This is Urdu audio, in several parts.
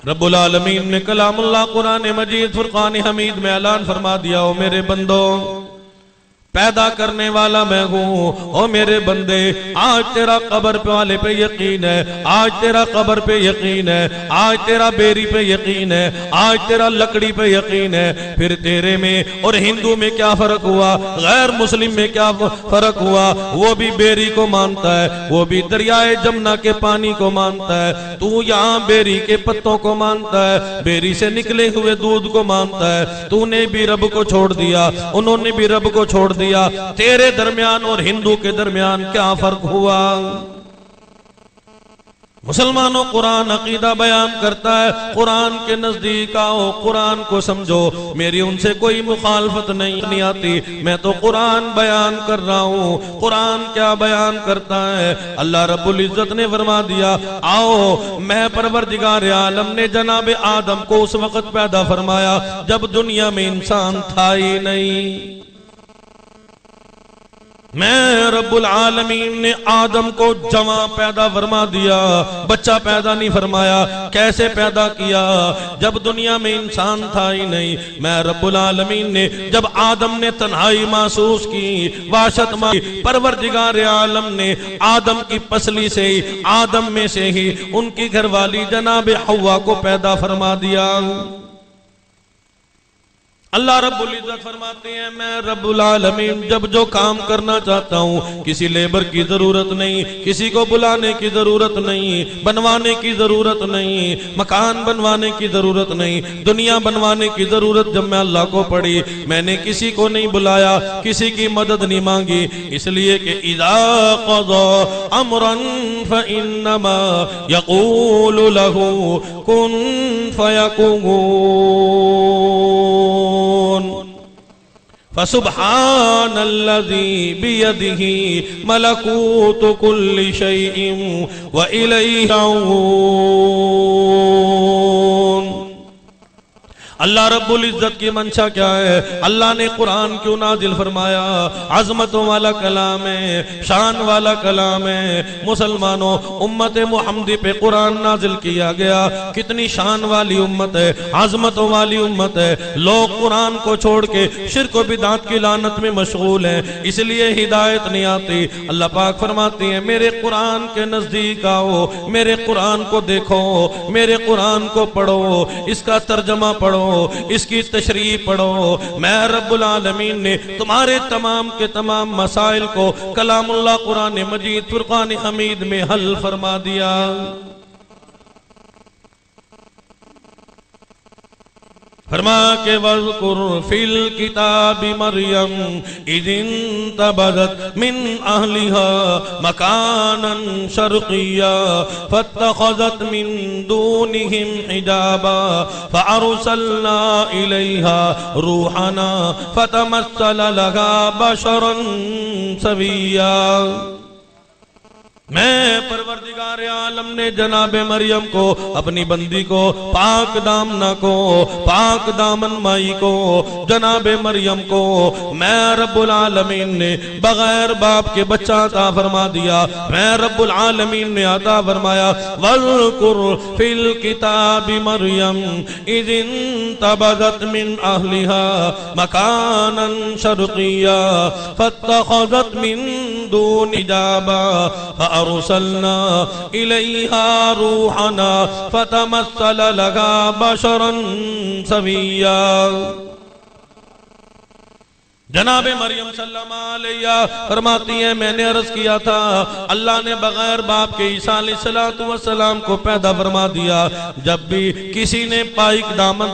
رب العالمین نے کلام اللہ قرآن مجید فرقان حمید میں اعلان فرما دیا، او میرے بندو پیدا کرنے والا میں ہوں، او میرے بندے آج تیرا قبر پہ والے پہ یقین ہے، آج تیرا قبر پہ یقین ہے، آج تیرا بیری پہ یقین ہے، آج تیرا لکڑی پہ یقین ہے، پھر تیرے میں اور ہندو میں کیا فرق ہوا، غیر مسلم میں کیا فرق ہوا؟ وہ بھی بیری کو مانتا ہے، وہ بھی دریائے جمنا کے پانی کو مانتا ہے، تو یہاں بیری کے پتوں کو مانتا ہے، بیری سے نکلے ہوئے دودھ کو مانتا ہے، تو نے بھی رب کو چھوڑ دیا، انہوں نے بھی رب کو چھوڑ دیا، تیرے درمیان اور ہندو کے درمیان کیا فرق ہوا؟ مسلمانوں قرآن عقیدہ بیان کرتا ہے، قرآن کے نزدیک آؤ، قرآن کو سمجھو، میری ان سے کوئی مخالفت نہیں آتی، میں تو قرآن بیان کر رہا ہوں۔ قرآن کیا بیان کرتا ہے؟ اللہ رب العزت نے فرما دیا، آؤ میں پروردگار عالم نے جناب آدم کو اس وقت پیدا فرمایا جب دنیا میں انسان تھا ہی نہیں۔ میں رب العالمین نے آدم کو جواں پیدا فرما دیا، بچہ پیدا نہیں فرمایا۔ کیسے پیدا کیا؟ جب دنیا میں انسان تھا ہی نہیں، میں رب العالمین نے جب آدم نے تنہائی محسوس کی، وحشت محسوس، پروردگار عالم نے آدم کی پسلی سے ہی، آدم میں سے ہی ان کی گھر والی جناب حوا کو پیدا فرما دیا۔ اللہ رب العزت فرماتے ہیں، میں رب العالمین جب جو کام کرنا چاہتا ہوں کسی لیبر کی ضرورت نہیں، کسی کو بلانے کی ضرورت نہیں، بنوانے کی ضرورت نہیں، مکان بنوانے کی ضرورت نہیں، دنیا بنوانے کی ضرورت جب میں اللہ کو پڑی، میں نے کسی کو نہیں بلایا، کسی کی مدد نہیں مانگی، اس لیے کہ اذا قضى امرا فانما يقول له كن فيكون۔ فسبحان الذي بيده ملكوت كل شيء وإليه يرجعون۔ اللہ رب العزت کی منشا کیا ہے؟ اللہ نے قرآن کیوں نازل فرمایا؟ عظمتوں والا کلام ہے، شان والا کلام ہے۔ مسلمانوں امت محمدی پہ قرآن نازل کیا گیا، کتنی شان والی امت ہے، عظمتوں والی امت ہے۔ لوگ قرآن کو چھوڑ کے شرک و بدعت کی لعنت میں مشغول ہیں، اس لیے ہدایت نہیں آتی۔ اللہ پاک فرماتے ہیں، میرے قرآن کے نزدیک آؤ، میرے قرآن کو دیکھو، میرے قرآن کو پڑھو، اس کا ترجمہ پڑھو، اس کی تشریح پڑھو۔ میں رب العالمین نے تمہارے تمام کے تمام مسائل کو کلام اللہ قرآن مجید فرقان حمید میں حل فرما دیا۔ فرما کہ وَاذْكُرْ فِي الْكِتَابِ مَرْيَمَ إِذِ انتَبَذَتْ مِنْ أَهْلِهَا مَكَانًا شَرْقِيًّا فَاتَّخَذَتْ مِنْ دُونِهِمْ حِجَابًا فَأَرْسَلْنَا إِلَيْهَا رُوحَنَا فَتَمَثَّلَ لَهَا بَشَرًا سَوِيًّا۔ میں پروردگار عالم نے جناب مریم کو، اپنی بندی کو، پاک دامنا کو، پاک دامن مائی کو، جناب مریم کو میں رب العالمین نے بغیر باپ کے بچہ عطا فرما دیا۔ میں رب العالمین نے عطا فرمایا، وَاذْكُرْ فِي الْكِتَابِ مَرْيَمَ إِذِ انتَبَذَتْ مِنْ أَهْلِهَا مَكَانًا شَرْقِيًّا فَاتَّخَذَتْ مِنْ دُونِ حِجَابًا فأرسلنا إليها روحنا فتمثل لها بشرا سويا۔ جناب مریم صلی اللہ علیہ فرماتی ہیں، میں نے عرض کیا تھا اللہ نے بغیر باپ کے عیسیٰ علیہ السلام کو پیدا فرما دیا۔ جب بھی کسی نے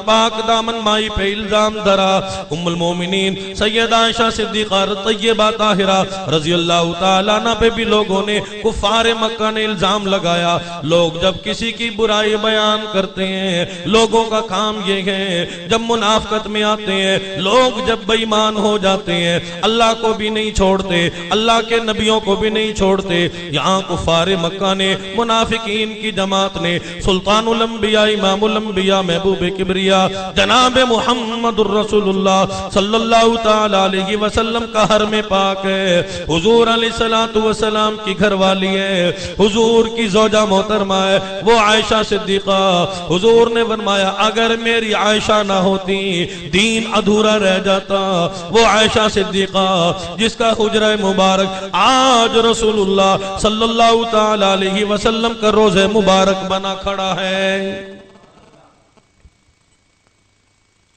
پاک دامن مائی پہ الزام دھرا، ام المومنین سیدہ عائشہ صدیقہ طیبہ طاہرہ رضی اللہ تعالیٰ عنہ پہ بھی لوگوں نے، کفار مکہ نے الزام لگایا۔ لوگ جب کسی کی برائی بیان کرتے ہیں، لوگوں کا کام یہ ہے، جب منافقت میں آتے ہیں، لوگ جب بے ایمان ہو جاتے ہیں، اللہ کو بھی نہیں چھوڑتے، اللہ کے نبیوں کو بھی نہیں چھوڑتے۔ یہاں کفار مکہ نے، منافقین کی جماعت نے سلطان الانبیاء، امام الانبیاء، محبوب کبریا جناب محمد الرسول اللہ صلی اللہ تعالی علیہ وسلم کا حرم پاک ہے، حضور علیہ الصلوۃ والسلام کی گھر والی ہے، حضور کی زوجہ محترمہ ہے، وہ عائشہ صدیقہ۔ حضور نے فرمایا اگر میری عائشہ نہ ہوتی دین ادھورا رہ جاتا۔ وہ عائشہ صدیقہ جس کا حجرہ مبارک آج رسول اللہ صلی اللہ تعالی علیہ وسلم کا روزہ مبارک بنا کھڑا ہے۔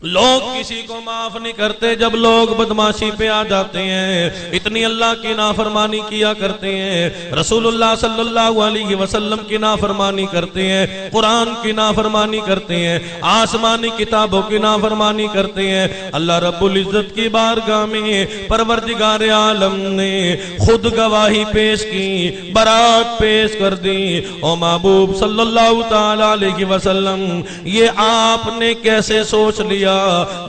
لوگ کسی کو معاف نہیں کرتے جب لوگ بدماشی پہ آ جاتے ہیں، اتنی اللہ کی نافرمانی کیا کرتے ہیں، رسول اللہ صلی اللہ علیہ وسلم کی نافرمانی کرتے ہیں، قرآن کی نافرمانی کرتے ہیں، آسمانی کتابوں کی نافرمانی کرتے ہیں۔ اللہ رب العزت کی بارگاہ میں پروردگار عالم نے خود گواہی پیش کی، برات پیش کر دی۔ او محبوب صلی اللہ تعالی علیہ وسلم، یہ آپ نے کیسے سوچ لیا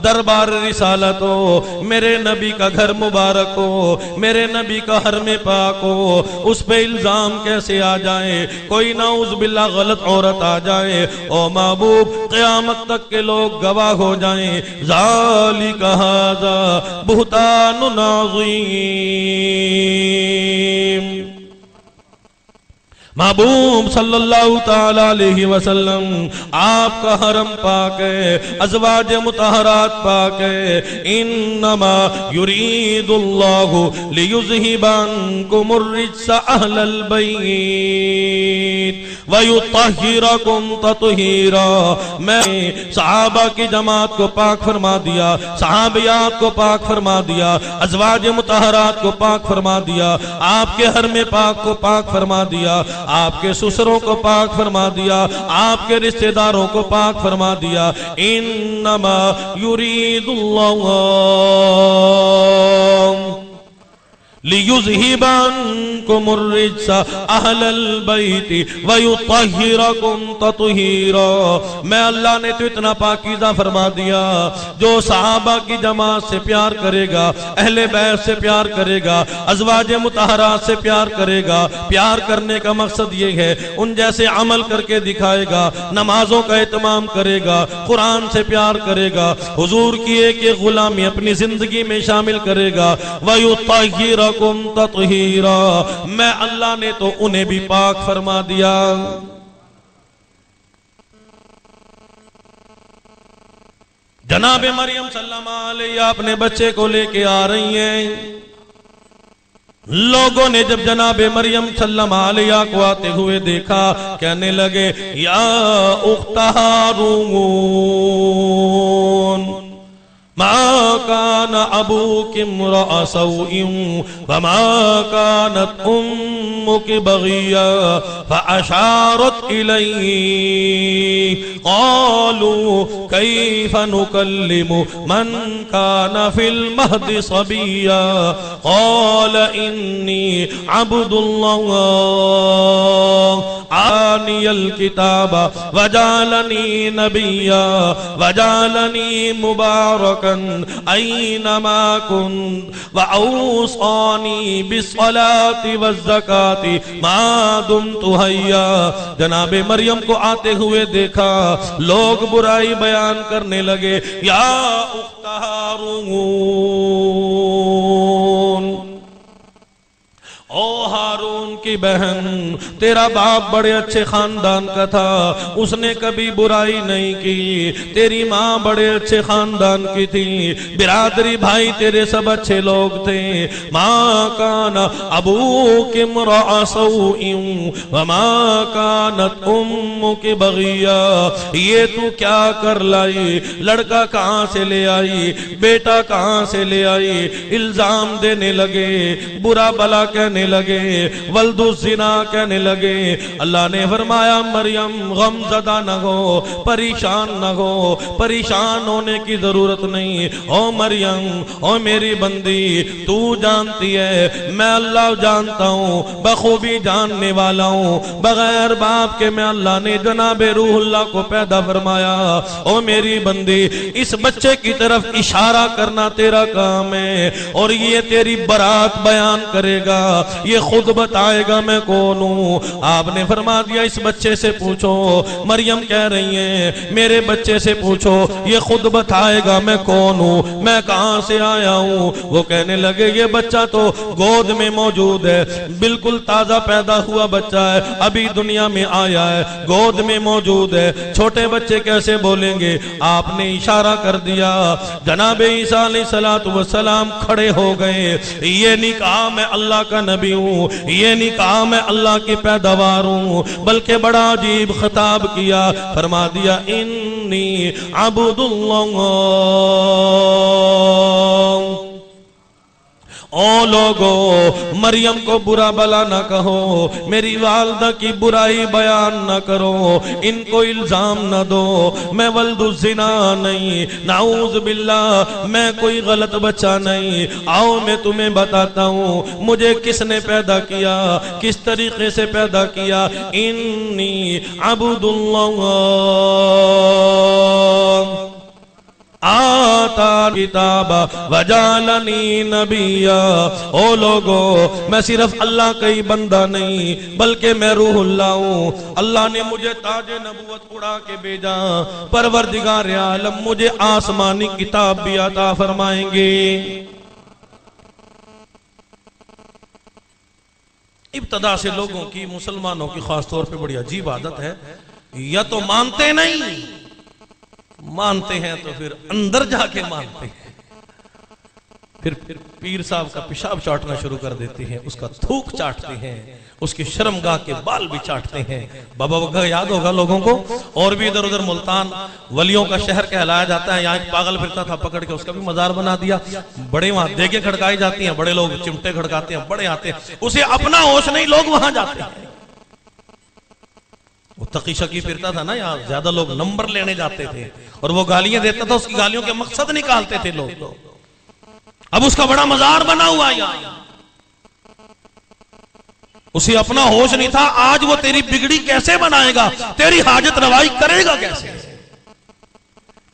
دربار رسالت ہو، میرے نبی کا گھر مبارک ہو، میرے نبی کا حرم پاک ہو، اس پہ الزام کیسے آ جائے؟ کوئی نعوذ باللہ غلط عورت آ جائے، او محبوب قیامت تک کے لوگ گواہ ہو جائیں۔ ذالک ھذا بہتان عظیم۔ محبوب صلی اللہ تعالی علیہ وسلم، آپ کا حرم پاک ہے، ازواج مطہرات پاک ہے۔ انما یرید اللہ لیذہب عنکم الرجس اہل البیت ویطہرکم تطہیرا۔ میں صحابہ کی جماعت کو پاک فرما دیا، صحابیات کو پاک فرما دیا، ازواج مطہرات کو پاک فرما دیا، آپ کے حرم پاک کو پاک فرما دیا، آپ کے سسروں کو پاک فرما دیا، آپ کے رشتہ داروں کو پاک فرما دیا۔ انما یرید اللہ لیذہب عنکم الرجس اہل البیت ویطہرکم تطہیرا۔ میں اللہ نے تو اتنا پاکیزہ فرما دیا، جو صحابہ کی جماعت سے پیار کرے گا، اہل بیت سے پیار کرے گا، ازواج مطہرات سے پیار کرے گا۔ پیار کرنے کا مقصد یہ ہے ان جیسے عمل کر کے دکھائے گا، نمازوں کا اہتمام کرے گا، قرآن سے پیار کرے گا، حضور کی ایک ایک غلامی اپنی زندگی میں شامل کرے گا۔ ویطہرکم تطہیرا، میں اللہ نے تو انہیں بھی پاک فرما دیا۔ جناب مریم صلی اللہ علیہ اپنے بچے کو لے کے آ رہی ہیں۔ لوگوں نے جب جناب مریم صلی اللہ علیہ کو آتے ہوئے دیکھا، کہنے لگے یا اخت ہارون ما كان أبوك امرأ سوء وما كانت أمك بغيا فأشارت إليه قالوا كيف نكلم من كان في المهد صبيا قال إني عبد الله آتاني الكتاب وجعلني نبيا وجعلني مباركا أينما كنت وأوصاني بالصلاة والزكاة ما دمت حيا۔ جناب مریم کو آتے ہوئے دیکھا، لوگ برائی بیان کرنے لگے، یا اخت ہارون، او ہارون کی بہن، تیرا باپ بڑے اچھے خاندان کا تھا، اس نے کبھی برائی نہیں کی، تیری ماں بڑے اچھے خاندان کی تھی، برادری بھائی تیرے سب اچھے لوگ تھے۔ ما کان ابوک امرأ سوء وما کانت امک بغیا۔ یہ تو کیا کر لائی؟ لڑکا کہاں سے لے آئی؟ بیٹا کہاں سے لے آئی؟ الزام دینے لگے، برا بلا کہنے لگے، ولد الزنا کہنے لگے۔ اللہ نے فرمایا مریم غم زدہ نہ ہو، پریشان نہ ہو، پریشان ہونے کی ضرورت نہیں۔ او مریم، او میری بندی، تو جانتی ہے میں اللہ جانتا ہوں، بخوبی جاننے والا ہوں، بغیر باپ کے میں اللہ نے جناب روح اللہ کو پیدا فرمایا۔ او میری بندی، اس بچے کی طرف اشارہ کرنا تیرا کام ہے، اور یہ تیری برات بیان کرے گا، یہ خود بتائے گا میں کون ہوں۔ آپ نے فرما دیا اس بچے سے پوچھو۔ مریم کہہ رہی ہیں میرے بچے سے پوچھو، یہ خود بتائے گا میں کون ہوں، میں کہاں سے آیا ہوں۔ وہ کہنے لگے یہ بچہ تو گود میں موجود ہے، بالکل تازہ پیدا ہوا بچہ ہے، ابھی دنیا میں آیا ہے، گود میں موجود ہے، چھوٹے بچے کیسے بولیں گے؟ آپ نے اشارہ کر دیا، جناب عیسیٰ علیہ السلام کھڑے ہو گئے۔ یہ نہیں کہا میں اللہ کا نبی ہوں، یہ نہیں کہا میں اللہ کی پیداوار ہوں، بلکہ بڑا عجیب خطاب کیا، فرما دیا انی عبد اللہ۔ او لوگو، مریم کو برا بلا نہ کہو، میری والدہ کی برائی بیان نہ کرو، ان کو الزام نہ دو، میں ولد الزنا نہیں، نعوذ باللہ، میں کوئی غلط بچہ نہیں۔ آؤ میں تمہیں بتاتا ہوں مجھے کس نے پیدا کیا، کس طریقے سے پیدا کیا۔ انی عبد اللہ آتا کتاب وجعلنی نبیا۔ او لوگو، میں صرف اللہ کا ہی بندہ نہیں بلکہ میں روح اللہ ہوں۔ اللہ نے مجھے تاج نبوت اڑا کے بھیجا، پروردگار عالم مجھے آسمانی کتاب بھی عطا فرمائیں گے۔ ابتدا سے لوگوں کی، مسلمانوں کی خاص طور پہ بڑی عجیب عادت ہے، یا تو مانتے نہیں، مانتے ہیں تو پھر اندر جا کے مانتے ہیں، پھر پیر صاحب کا پیشاب چاٹنا شروع کر دیتے ہیں، اس کا تھوک چاٹتے ہیں، اس کی شرمگاہ کے بال بھی چاٹتے ہیں۔ بابا وگا یاد ہوگا لوگوں کو، اور بھی ادھر ادھر ملتان ولیوں کا شہر کہلایا جاتا ہے، یہاں ایک پاگل پھرتا تھا، پکڑ کے اس کا بھی مزار بنا دیا۔ بڑے وہاں دیگیں کھڑکائی جاتی ہیں، بڑے لوگ چمٹے کھڑکاتے ہیں، بڑے آتے ہیں، اسے اپنا ہوش نہیں، لوگ وہاں جاتے ہیں۔ وہ تقی شکی پھرتا تھا نا، یہاں زیادہ لوگ نمبر لینے جاتے تھے، اور وہ گالیاں دیتا تھا، اس کی گالیوں کے مقصد نکالتے تھے لوگ۔ اب اس کا بڑا مزار بنا ہوا یہاں، اسے اپنا ہوش نہیں تھا۔ آج وہ تیری بگڑی کیسے بنائے گا، تیری حاجت روائی کرے گا کیسے؟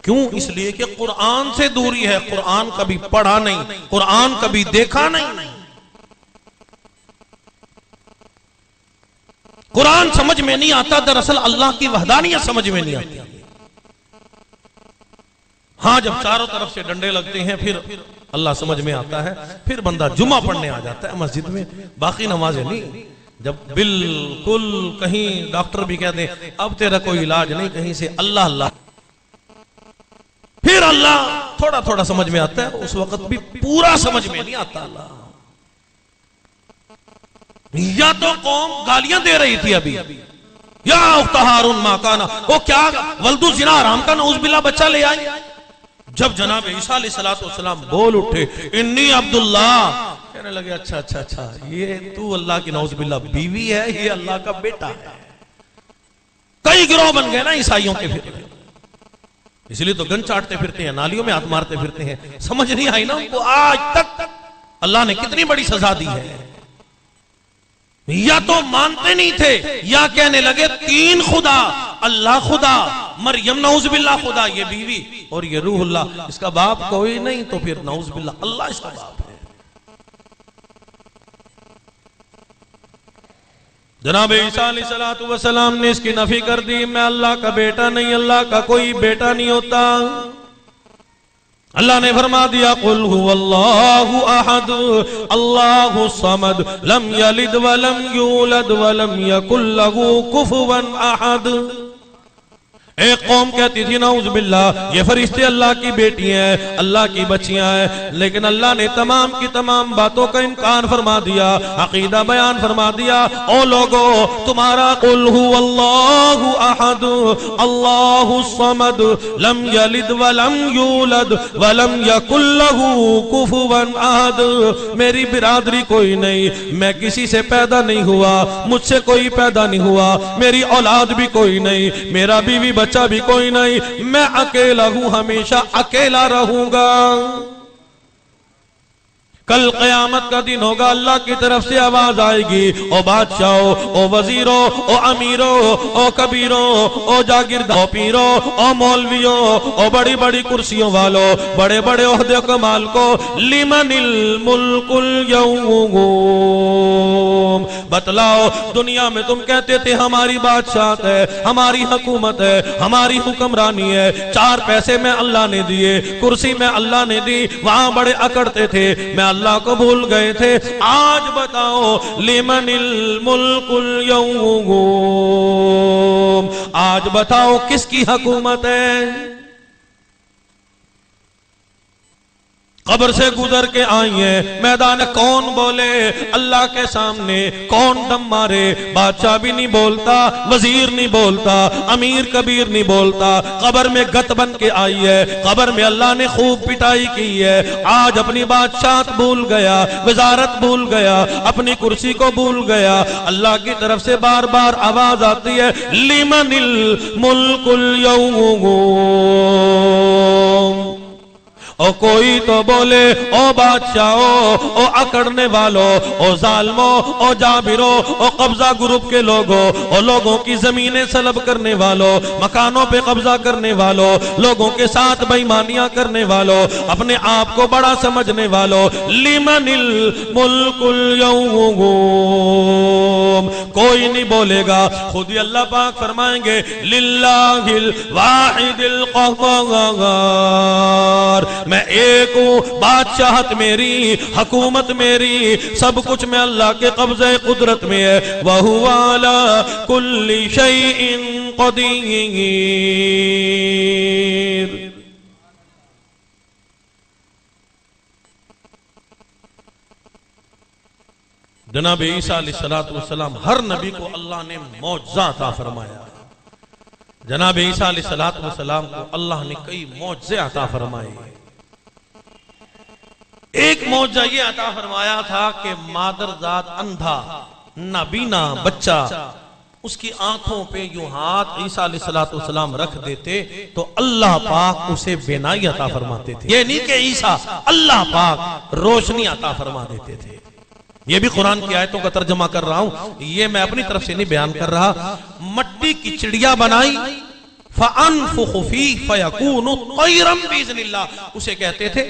کیوں؟ اس لیے کہ قرآن سے دوری ہے، قرآن کبھی پڑھا نہیں، قرآن کبھی دیکھا نہیں، قرآن سمجھ میں نہیں آتا، دراصل اللہ کی وحدانیت سمجھ میں نہیں آتی۔ ہاں جب چاروں طرف سے ڈنڈے لگتے ہیں پھر اللہ سمجھ میں آتا ہے، پھر بندہ جمعہ پڑھنے آ جاتا ہے مسجد میں، باقی نمازیں نہیں۔ جب بالکل کہیں ڈاکٹر بھی کہہ دیں اب تیرا کوئی علاج نہیں، کہیں سے اللہ اللہ، پھر اللہ تھوڑا تھوڑا سمجھ میں آتا ہے، اس وقت بھی پورا سمجھ میں نہیں آتا اللہ۔ یا تو قوم گالیاں دے رہی تھی ابھی، یا اخت ہارون ما کانا، وہ کیا ولد الزنا حرام کا نعوذ باللہ بچہ لے آئی۔ جب جناب عیسیٰ علیہ السلام بول اٹھے انی عبداللہ، کہنے لگے اچھا اچھا اچھا، یہ تو اللہ کی نعوذ باللہ بیوی ہے، یہ اللہ کا بیٹا ہے۔ کئی گروہ بن گئے نا عیسائیوں کے، پھر اس لیے تو گن چاٹتے پھرتے ہیں، نالیوں میں ہاتھ مارتے پھرتے ہیں۔ سمجھ نہیں آئی نا ان کو آج تک اللہ نے کتنی بڑی سزا دی ہے۔ یا تو مانتے نہیں تھے، یا کہنے لگے تین خدا، اللہ خدا، مریم نعوذ باللہ خدا، یہ بیوی اور یہ روح اللہ، اس کا باپ کوئی نہیں، تو پھر نعوذ باللہ اللہ اس کا باپ ہے۔ جناب عیسیٰ علیہ السلام نے اس کی نفی کر دی، میں اللہ کا بیٹا نہیں، اللہ کا کوئی بیٹا نہیں ہوتا۔ اللہ نے فرما دیا قل هو اللہ احد اللہ الصمد لم یلد ولم یولد ولم یکن له کفوا احد۔ ایک قوم کہتی تھی نعوذ باللہ یہ فرشتے اللہ کی بیٹیاں ہیں، اللہ کی بچیاں ہیں، لیکن اللہ نے تمام کی تمام باتوں کا انکار فرما دیا، عقیدہ بیان فرما دیا۔ او لوگو تمہارا قل هو اللہ احد اللہ الصمد لم یلد ولم یولد ولم یکن له کفوا احد، میری برادری کوئی نہیں، میں کسی سے پیدا نہیں ہوا، مجھ سے کوئی پیدا نہیں ہوا، میری اولاد بھی کوئی نہیں، میرا بیوی بچہ بھی کوئی نہیں، میں اکیلا ہوں، ہمیشہ اکیلا رہوں گا۔ کل قیامت کا دن ہوگا، اللہ کی طرف سے آواز آئے گی، او بادشاہو، او وزیرو، او امیرو، او کبیرو، او جاگیردارو، او پیرو، او مولویو، او بڑی بڑی کرسیوں والو، بڑے بڑے عہدے کمال کو، لمن الملک اليوم، بتلاؤ دنیا میں تم کہتے تھے ہماری بادشاہت ہے، ہماری حکومت ہے، ہماری حکمرانی ہے، 4 پیسے میں اللہ نے دیے، کرسی میں اللہ نے دی، وہاں بڑے اکڑتے تھے، میں اللہ کو بھول گئے تھے، آج بتاؤ لمن الملک اليوم، آج بتاؤ کس کی حکومت ہے؟ قبر سے گزر کے آئی ہیں، میدان کون بولے اللہ کے سامنے، کون دم مارے؟ بادشاہ بھی نہیں بولتا، وزیر نہیں بولتا، امیر کبیر نہیں بولتا، قبر میں گت بن کے آئی ہے، قبر میں اللہ نے خوب پٹائی کی ہے، آج اپنی بادشاہت بھول گیا، وزارت بھول گیا، اپنی کرسی کو بھول گیا، اللہ کی طرف سے بار بار آواز آتی ہے لمن الملک اليوم، او کوئی تو بولے او بادشاہو، او اکڑنے والو، او ظالمو، او جابرو، او قبضہ گروپ کے لوگو، او لوگوں کی زمینیں سلب کرنے والو، مکانوں پہ قبضہ کرنے والو، لوگوں کے ساتھ بے ایمانیاں کرنے والو، اپنے آپ کو بڑا سمجھنے والو، لمن الملک اليوم، کوئی نہیں بولے گا، خود ہی اللہ پاک فرمائیں گے للہ الواحد القہار، میں ایک ہوں، بادشاہت میری، حکومت میری، سب کچھ میں اللہ کے قبضہ قدرت میں ہے، وَهُوَ عَلَى كُلِّ شَيْءٍ قَدِيرٌ۔ جناب عیسیٰ علیہ السلام ہر نبی کو اللہ نے معجزہ عطا فرمایا، جناب عیسیٰ علیہ السلام کو اللہ نے کئی معجزے عطا فرمائے۔ ایک معجزہ یہ عطا فرمایا تھا کہ مادر ذات اندھا نابینا بچہ، اس کی آنکھوں پہ یوں ہاتھ عیسیٰ علیہ السلام رکھ دیتے تو اللہ پاک اسے بینائی عطا فرماتے تھے، یہ نہیں کہ عیسیٰ، اللہ پاک روشنی عطا فرما دیتے تھے۔ یہ بھی قرآن کی آیتوں کا ترجمہ کر رہا ہوں، یہ میں اپنی طرف سے نہیں بیان کر رہا۔ مٹی کی چڑیا بنائی، فَأَنفُخُ فِيهِ فَيَكُونُ طَيْرًا بِإِذْنِ اللَّهِ، اسے کہتے تھے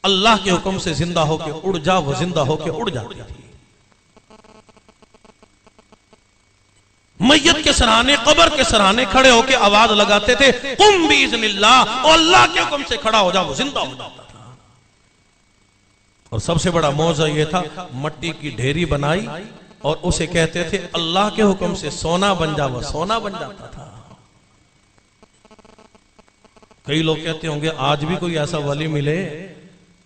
اللہ کے حکم سے زندہ ہو کے اڑ جا، وہ زندہ ہو کے اڑ جاتی تھی۔ میت کے سرانے، قبر کے سرانے کھڑے ہو کے آواز لگاتے تھے قم بِإِذْنِ اللَّهِ، اور اللہ کے حکم سے کھڑا ہو جا، وہ زندہ ہو جاتا تھا۔ اور سب سے بڑا معجزہ یہ تھا مٹی کی ڈھیری بنائی اور اسے کہتے تھے اللہ کے حکم سے سونا بن جا، وہ سونا بن جاتا تھا۔ کئی لوگ کہتے ہوں گے آج بھی کوئی ایسا ولی ملے،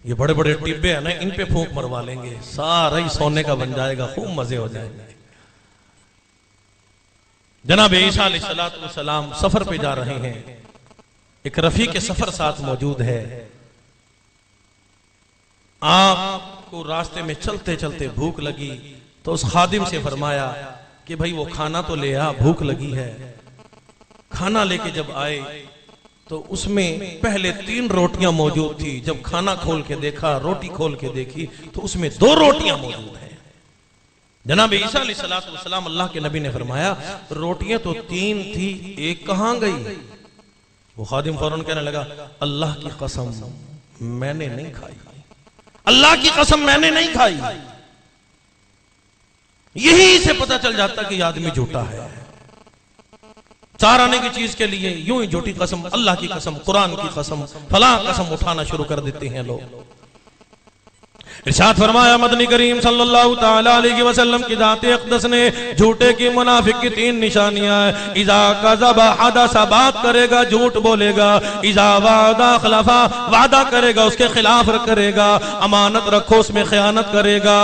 یہ بڑے بڑے ٹبے ہیں نا، ان پہ پھونک مروا لیں گے، سارا ہی سونے کا بن جائے گا، خوب مزے ہو جائیں گے۔ جناب عیسیٰ علیہ السلام سفر پہ جا رہے ہیں، ایک رفیق سفر ساتھ موجود ہے، آپ کو راستے میں چلتے چلتے بھوک لگی تو اس خادم سے فرمایا کہ بھائی وہ کھانا تو لے آ، بھوک لگی ہے۔ کھانا لے کے جب آئے تو اس میں پہلے 3 روٹیاں موجود تھی، جب کھانا کھول کے دیکھا، روٹی کھول کے دیکھی تو اس میں 2 روٹیاں موجود ہیں۔ جناب عیسیٰ علیہ السلام اللہ کے نبی نے فرمایا روٹیاں تو 3 تھی، ایک کہاں گئی؟ وہ خادم فوراً کہنے لگا اللہ کی قسم میں نے نہیں کھائی، اللہ کی قسم میں نے نہیں کھائی۔ یہی سے پتہ چل جاتا کہ یہ آدمی جھوٹا ہے، 4 آنے کی چیز کے لیے یوں ہی جھوٹی قسم، اللہ کی قسم، قرآن کی قسم، فلاں قسم اٹھانا شروع کر دیتے ہیں لوگ۔ ارشاد فرمایا مدنی کریم صلی اللہ تعالی علیہ وسلم کی ذات اقدس نے جھوٹے کی منافق کی 3 نشانیاں ہیں. اذا کذب حدث، بات کرے گا جھوٹ بولے گا. اذا وعد خلف، وعدہ کرے گا اس کے خلاف کرے گا. امانت رکھو اس میں خیانت کرے گا.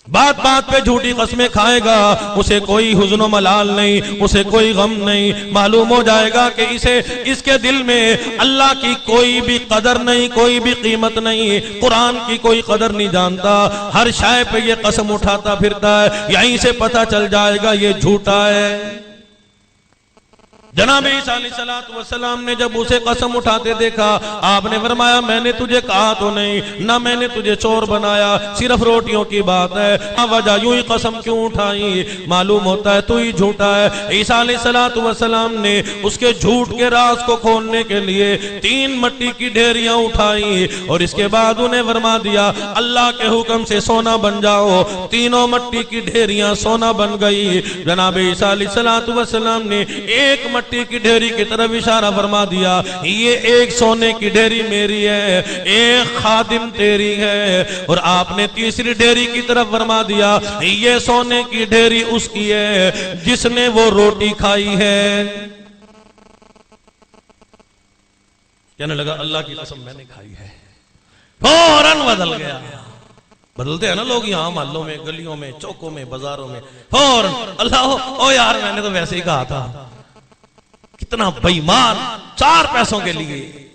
بات بات پہ جھوٹی قسمیں کھائے گا. اسے کوئی حزن و ملال نہیں، اسے کوئی غم نہیں. معلوم ہو جائے گا کہ اس کے دل میں اللہ کی کوئی بھی قدر نہیں، کوئی بھی قیمت نہیں، قرآن کی کوئی قدر نہیں جانتا. ہر شے پہ یہ قسم اٹھاتا پھرتا ہے. یہیں سے پتہ چل جائے گا یہ جھوٹا ہے. جناب عیسیٰ علیہ السلام نے جب اسے قسم اٹھاتے دیکھا، آپ نے فرمایا میں نے تجھے کہا تو نہیں، نہ میں نے تجھے چور بنایا، صرف روٹیوں کی بات ہے. وجہ یوں ہی قسم کیوں اٹھائی؟ معلوم ہوتا ہے تو ہی جھوٹا ہے. عیسیٰ علیہ السلام نے اس کے جھوٹ کے راز کو کھولنے کے لیے 3 مٹی کی ڈھیریاں اٹھائی اور اس کے بعد انہیں فرما دیا اللہ کے حکم سے سونا بن جاؤ. تینوں مٹی کی ڈھیریاں سونا بن گئی. جناب عیسیٰ علیہ السلام نے ایک مٹی کی ڈھیری کی طرف اشارہ فرما دیا، یہ ایک سونے کی ڈھیری میری ہے، ایک خادم تیری ہے. اور آپ نے تیسری ڈھیری کی طرف فرما دیا یہ سونے کی ڈھیری اس کی ہے جس نے وہ روٹی کھائی ہے. کہنے لگا اللہ کی قسم میں نے کھائی ہے. فوراً بدل گیا. بدلتے ہیں نا لوگ یہاں محلوں میں، گلیوں میں، چوکوں میں، بازاروں میں. فوراً اللہ او یار میں نے تو ویسے ہی کہا تھا. کتنا بے ایمان، 4 پیسوں کے لیے.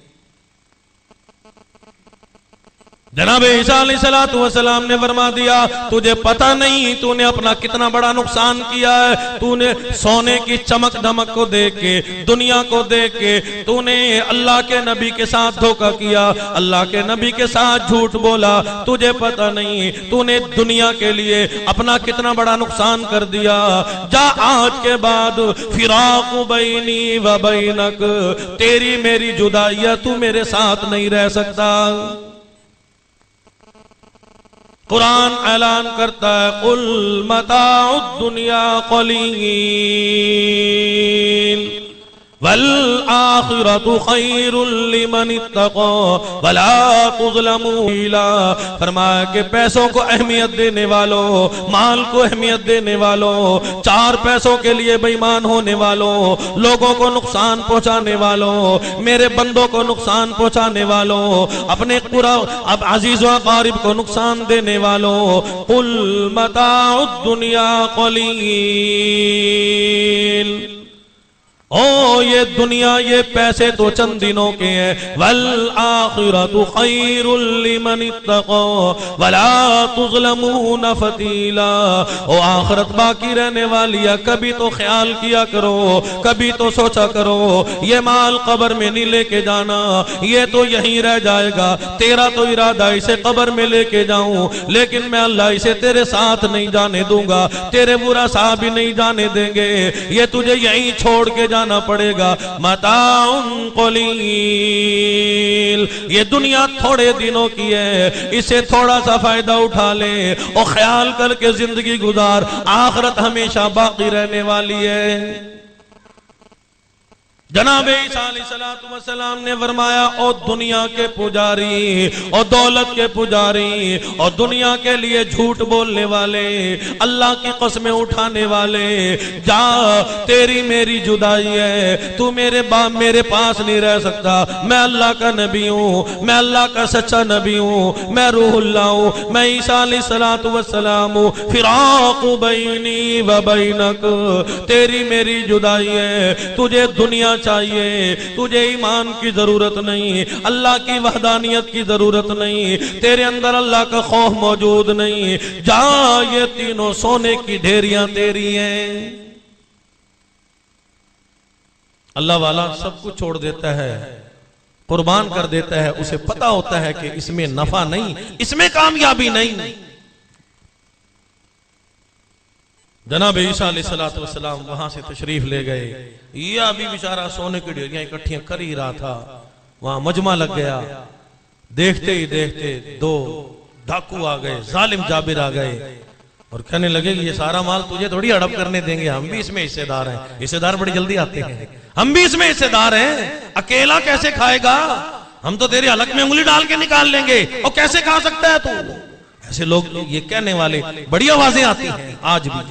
جناب عیسیٰ علیہ السلام نے فرما دیا تجھے پتہ نہیں تو نے اپنا کتنا بڑا نقصان کیا ہے. تو نے سونے کی چمک دمک کو دیکھ کے، دنیا کو دیکھ کے تو نے اللہ کے نبی کے ساتھ دھوکہ کیا، اللہ کے نبی کے ساتھ جھوٹ بولا. تجھے پتہ نہیں تو نے دنیا کے لیے اپنا کتنا بڑا نقصان کر دیا. جا آج کے بعد فراق بینی و بینک، تیری میری جدائی ہے، تو میرے ساتھ نہیں رہ سکتا. قرآن اعلان کرتا ہے قل متاع الدنیا قلیل والآخرۃ خیر لمن اتقى ولا تظلمون. فرمایا کہ پیسوں کو اہمیت دینے والوں، مال کو اہمیت دینے والوں، 4 پیسوں کے لیے بے ایمان ہونے والوں، لوگوں کو نقصان پہنچانے والوں، میرے بندوں کو نقصان پہنچانے والوں، اپنے اب عزیز و اقارب کو نقصان دینے والوں. قل متاع الدنیا قلیل، یہ دنیا یہ پیسے تو چند دنوں کے ہیں. والآخرۃ خیر لمن اتقى ولا تظلمون فتیلا. آخرت باقی رہنے والی ہے، کبھی تو خیال کیا کرو، کبھی تو سوچا کرو یہ مال قبر میں نہیں لے کے جانا، یہ تو یہیں رہ جائے گا. تیرا تو ارادہ اسے قبر میں لے کے جاؤں، لیکن میں اللہ اسے تیرے ساتھ نہیں جانے دوں گا، تیرے برا صاحب بھی نہیں جانے دیں گے، یہ تجھے یہیں چھوڑ کے جانا پڑے گا. متاع قلیل، یہ دنیا تھوڑے دنوں کی ہے، اسے تھوڑا سا فائدہ اٹھا لے اور خیال کر کے زندگی گزار. آخرت ہمیشہ باقی رہنے والی ہے. جناب عیسیٰ علیہ السلام نے فرمایا او دنیا کے پجاری، او دولت کے پجاری، اور دنیا کے لیے جھوٹ بولنے والے، اللہ کی قسمیں اٹھانے والے، جا تیری میری جدائی ہے، تو میرے پاس نہیں رہ سکتا. میں اللہ کا نبی ہوں، میں اللہ کا سچا نبی ہوں، میں روح اللہ ہوں، میں عیسیٰ علیہ السلام ہوں. فراق بینی و بینک، تیری میری جدائی ہے. تجھے دنیا چاہیے، تجھے ایمان کی ضرورت نہیں، اللہ کی وحدانیت کی ضرورت نہیں، تیرے اندر اللہ کا خوف موجود نہیں. جا یہ تینوں سونے کی ڈھیریاں تیری ہیں. اللہ والا سب کچھ چھوڑ دیتا ہے، قربان کر دیتا ہے، اسے پتا ہوتا ہے کہ اس میں نفع نہیں، اس میں کامیابی نہیں. جناب عیسیٰ علیہ السلام وہاں سے تشریف لے گئے. یہ ابھی بیچارہ سونے کی ڈھیریاں اکٹھیاں کر ہی رہا تھا، وہاں مجمع لگ گیا. دیکھتے ہی دیکھتے 2 ڈاکو آ گئے، ظالم جابر آ گئے اور کہنے لگے کہ یہ سارا مال تجھے تھوڑی ہڑپ کرنے دیں گے، ہم بھی اس میں حصے دار ہیں. حصے دار بڑی جلدی آتے ہیں، ہم بھی اس میں حصے دار ہیں، اکیلا کیسے کھائے گا؟ ہم تو تیری حلق میں انگلی ڈال کے نکال لیں گے، اور کیسے کھا سکتا ہے تو؟ ایسے لوگ یہ کہنے والے بڑی آوازیں آتی ہیں آج بھی۔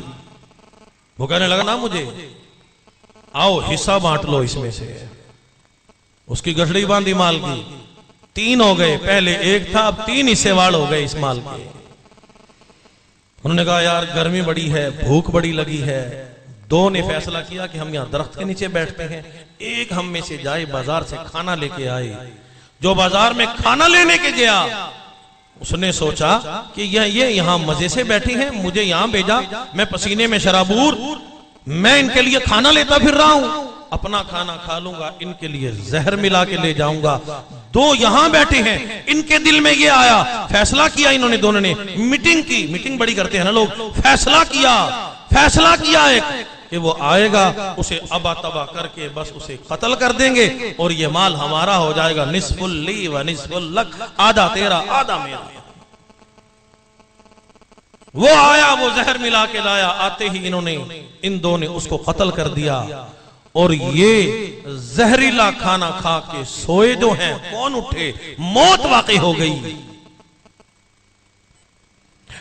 وہ کہنے لگا نا مجھے، آؤ حصہ بانٹ لو اس میں سے۔ اس کی گٹھڑی باندھی مال کی، 3 ہو گئے، پہلے 1 تھا، اب 3 حصے واڑ ہو گئے اس مال کے۔ انہوں نے کہا یار گرمی بڑی ہے، بھوک بڑی لگی ہے۔ 2 نے فیصلہ کیا کہ ہم یہاں درخت کے نیچے بیٹھتے ہیں، ایک ہم میں سے جائے بازار سے کھانا لے کے آئے۔ جو بازار میں کھانا لینے کے گیا، اس نے سوچا کہ یہ یہاں مزے سے بیٹھی ہیں، مجھے یہاں بھیجا، میں پسینے میں شرابور، میں ان کے لیے کھانا لیتا پھر رہا ہوں، اپنا کھانا کھا لوں گا، ان کے لیے زہر ملا کے لے جاؤں گا۔ 2 یہاں بیٹھے ہیں، ان کے دل میں یہ آیا، فیصلہ کیا انہوں نے دونوں نے، میٹنگ کی، میٹنگ بڑی کرتے ہیں نا لوگ، فیصلہ کیا ایک کہ وہ آئے گا، اسے ابا تبا کر کے بس اسے قتل کر دیں گے، اور یہ مال ہمارا ہو جائے گا، نصف لی و نصف لک، آدھا تیرا آدھا میرا۔ وہ آیا، وہ زہر ملا کے لایا، آتے ہی ان 2 نے اس کو قتل کر دیا، اور یہ زہریلا کھانا کھا کے سوئے جو ہیں، کون اٹھے؟ موت واقع ہو گئی۔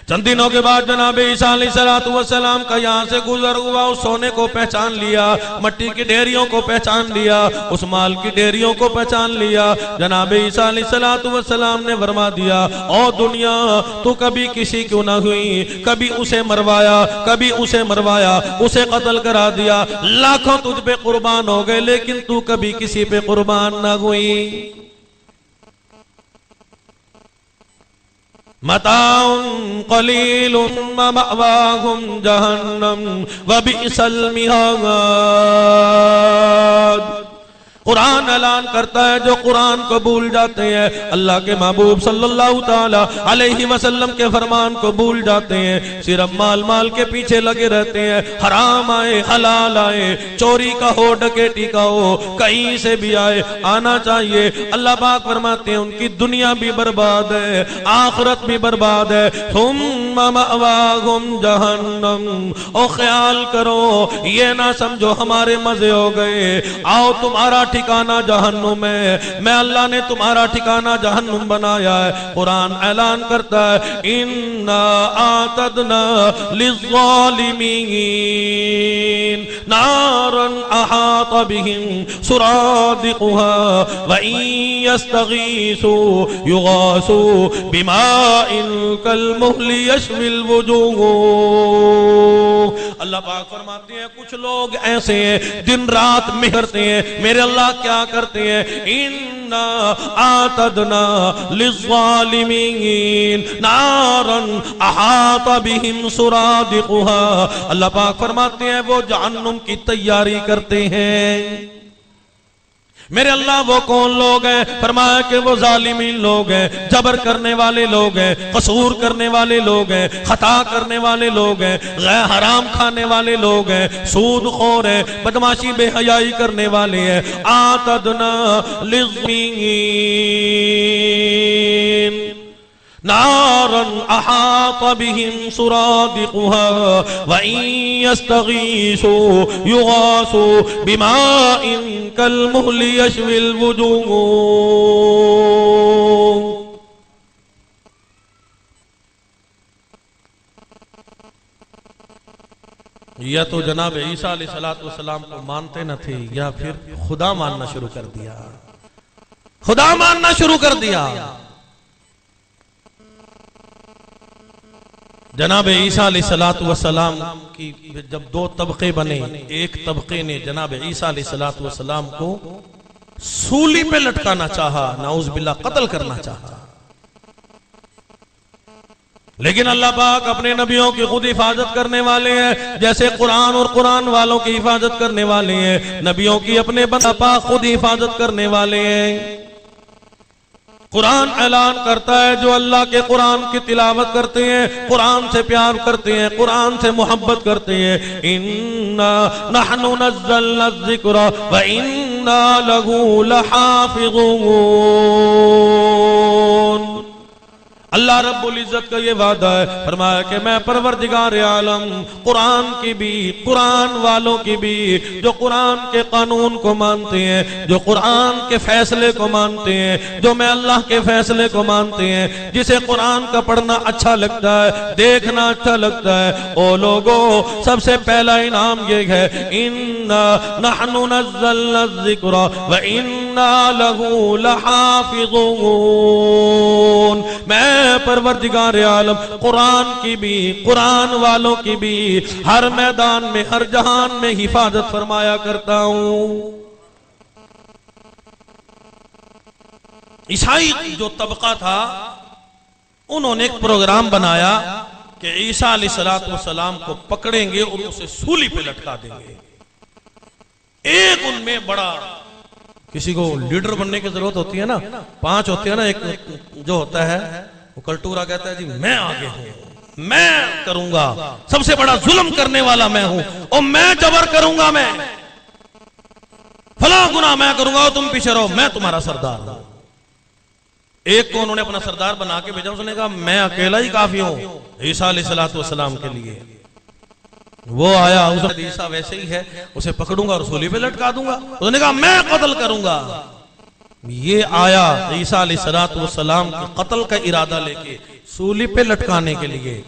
چند دنوں کے بعد جناب عیسیٰ علیہ السلام کا یہاں سے گزر ہوا، اس سونے کو پہچان لیا، مٹی کی ڈھیریوں کو پہچان لیا، اس مال کی ڈھیریوں کو پہچان لیا۔ جناب عیسیٰ علیہ السلام نے فرما دیا، او دنیا تو کبھی کسی کیوں نہ ہوئی، کبھی اسے مروایا، اسے قتل کرا دیا، لاکھوں تجھ پہ قربان ہو گئے، لیکن تو کبھی کسی پہ قربان نہ ہوئی۔ متاع قلیل ومأواہم جہنم وبئس المہاد۔ قرآن اعلان کرتا ہے جو قرآن کو بھول جاتے ہیں، اللہ کے محبوب صلی اللہ تعالی علیہ وسلم کے فرمان کو بھول جاتے ہیں، صرف مال کے پیچھے لگے رہتے ہیں، حرام آئے حلال آئے، چوری کا ہو ڈکیٹی کا ہو، کہیں سے بھی آئے، آنا چاہیے۔ اللہ پاک فرماتے ہیں ان کی دنیا بھی برباد ہے، آخرت بھی برباد ہے۔ ثم مأواہم جہنم، او خیال کرو، یہ نہ سمجھو ہمارے مزے ہو گئے، آؤ تمہارا ٹھکانہ جہنم ہے، میں اللہ نے تمہارا ٹھکانہ جہنم بنایا ہے۔ قرآن اعلان کرتا ہے اِنَّا أَعْتَدْنَا لِلظَّالِمِينَ نَارًا أَحَاطَ بِهِمْ سُرَادِقُهَا وَإِن يَسْتَغِيثُوا يُغَاثُوا بِمَاءٍ كَالْمُهْلِ يَشْوِي الْوُجُوهَ۔ اللہ پاک فرماتے ہیں کچھ لوگ ایسے ہیں دن رات مہرتے ہیں، میرے اللہ کیا کرتے ہیں، اِنَّا آتَدْنَا لِلظَّالِمِينَ نَارًا أَحَاطَ بِهِمْ سُرَادِقُهَا۔ اللہ پاک فرماتے ہیں وہ جہنم کی تیاری کرتے ہیں۔ میرے اللہ وہ کون لوگ ہیں؟ فرمایا کہ وہ ظالمین لوگ ہیں، جبر کرنے والے لوگ ہیں، قصور کرنے والے لوگ ہیں، خطا کرنے والے لوگ ہیں، غیر حرام کھانے والے لوگ ہیں، سود خور ہیں، بدماشی بے حیائی کرنے والے ہیں۔ آتدنا للظالمین نارا احاط بهم سرادقها وإن يستغيثوا يغاثوا بماء كالمهل يشوي الوجوه۔ یا تو جناب عیسیٰ علیہ السلام کو مانتے نہ تھے، یا پھر خدا ماننا شروع کر دیا۔ جناب عیسیٰ علیہ السلام کی جب 2 طبقے بنے، ایک طبقے نے جناب عیسیٰ علیہ السلام کو سولی پہ لٹکانا چاہا، نعوذ باللہ قتل کرنا چاہا، لیکن اللہ پاک اپنے نبیوں کی خود حفاظت کرنے والے ہیں، جیسے قرآن اور قرآن والوں کی حفاظت کرنے والے ہیں، نبیوں کی اپنے بندہ پاک خود حفاظت کرنے والے ہیں۔ قرآن اعلان کرتا ہے جو اللہ کے قرآن کی تلاوت کرتے ہیں، قرآن سے پیار کرتے ہیں، قرآن سے محبت کرتے ہیں، اِنَّا نَحْنُ نَزَّلْنَا الذِّكْرَ وَإِنَّا لَهُ لَحَافِظُونَ۔ اللہ رب العزت کا یہ وعدہ ہے، فرمایا کہ میں پروردگار عالم قرآن کی بھی، قرآن والوں کی بھی، جو قرآن کے قانون کو مانتے ہیں، جو قرآن کے فیصلے کو مانتے ہیں، جو میں اللہ کے فیصلے کو مانتے ہیں، جسے قرآن کا پڑھنا اچھا لگتا ہے، دیکھنا اچھا لگتا ہے، او لوگوں سب سے پہلا انعام یہ ہے، اِنَّا نَحْنُ نَزَّلْنَا الذِّكْرَ وَإِنَّا لَهُ لَحَافِظُونَ۔ میں پروردگار عالم قرآن کی بھی، قرآن والوں کی بھی ہر میدان میں، ہر جہان میں حفاظت فرمایا کرتا ہوں۔ عیسائی جو طبقہ تھا انہوں نے ایک پروگرام بنایا کہ عیسیٰ علیہ السلام کو پکڑیں گے اور اسے سولی پہ لٹکا دیں گے۔ ایک ان میں بڑا، کسی کو لیڈر بننے کی ضرورت ہوتی ہے نا، 5 ہوتے ہیں نا، ایک جو ہوتا ہے وہ کلٹورا کہتا ہے جی میں آگے ہوں، میں کروں گا، سب سے بڑا ظلم کرنے والا میں ہوں، اور میں جبر کروں گا، میں فلاں گناہ میں کروں گا اور تم پیچھے رہو، میں تمہارا سردار ہوں۔ ایک کو انہوں نے اپنا سردار بنا کے بھیجا، اس نے کہا میں اکیلا ہی کافی ہوں عیسیٰ علیہ السلام کے لیے۔ وہ آیا، اس نے عیسیٰ ویسے ہی ہے، اسے پکڑوں گا اور سولی پہ لٹکا دوں گا۔ اس نے کہا میں قتل کروں گا۔ یہ آیا عیسیٰ علیہ السلام کے قتل کا ارادہ لے کے سولی پہ لٹکانے کے لیے۔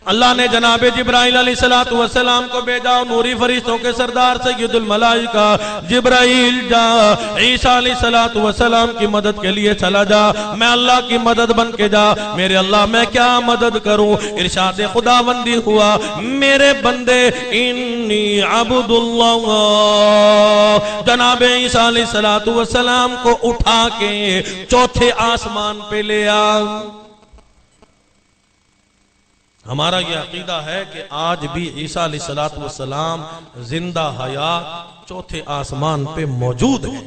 اللہ نے جناب جبرائیل علیہ السلام کو بھیجا، نوری فرشتوں کے سردار سید الملائکہ جبرائیل جا، عیسیٰ علیہ السلام کی مدد کے لیے چلا جا، میں اللہ کی مدد بن کے جا۔ میرے اللہ میں کیا مدد کروں؟ ارشاد خداوندی ہوا، میرے بندے انی عبد اللہ، جناب عیسیٰ علیہ السلام کو اٹھا کے چوتھے آسمان پہ لے آ۔ ہمارا یہ عقیدہ ہے کہ آج بھی عیسیٰ علیہ السلام زندہ حیات چوتھے آسمان پہ موجود ہے،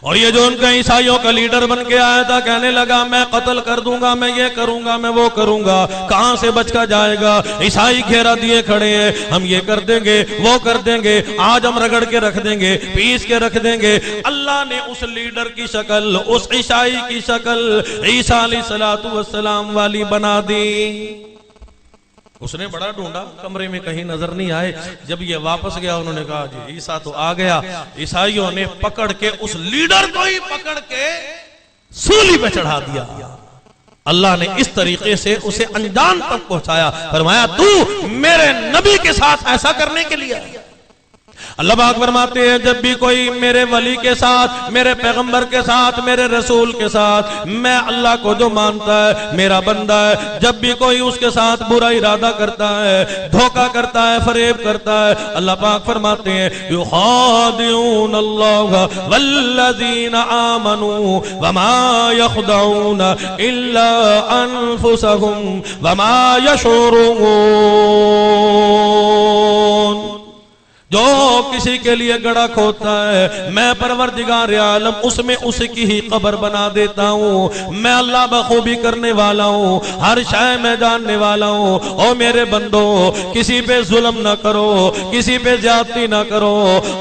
اور یہ جو ان کا عیسائیوں کا لیڈر بن کے آیا تھا، کہنے لگا میں قتل کر دوں گا، میں یہ کروں گا، میں وہ کروں گا، کہاں سے بچ کا جائے گا؟ عیسائی گھیرا دیے کھڑے ہیں، ہم یہ کر دیں گے، وہ کر دیں گے، آج ہم رگڑ کے رکھ دیں گے، پیس کے رکھ دیں گے۔ اللہ نے اس لیڈر کی شکل، اس عیسائی کی شکل عیسیٰ علیہ السلام والی بنا دی۔ اس نے بڑا ڈھونڈا، کمرے میں کہیں نظر نہیں آئے۔ جب یہ واپس گیا انہوں نے کہا جی عیسیٰ تو آ گیا۔ عیسائیوں نے پکڑ کے اس لیڈر کو ہی پکڑ کے سولی پہ چڑھا دیا۔ اللہ نے اس طریقے سے اسے انجام تک پہنچایا، فرمایا تو میرے نبی کے ساتھ ایسا کرنے کے لیے۔ اللہ پاک فرماتے ہیں جب بھی کوئی میرے ولی کے ساتھ، میرے پیغمبر کے ساتھ، میرے رسول کے ساتھ، میں اللہ کو جو مانتا ہے میرا بندہ ہے، جب بھی کوئی اس کے ساتھ برا ارادہ کرتا ہے، دھوکہ کرتا ہے، فریب کرتا ہے، اللہ پاک فرماتے ہیں یخادعون اللہ والذین آمنوا وما یخدعون الا انفسهم وما یشعرون۔ جو کسی کے لیے گڑھا کھوتا ہے، میں پروردگار عالم اس میں اس کی ہی قبر بنا دیتا ہوں۔ میں اللہ بخوبی کرنے والا ہوں، ہر شے میں جاننے والا ہوں۔ او میرے بندو، کسی پہ ظلم نہ کرو، کسی پہ زیادتی نہ کرو،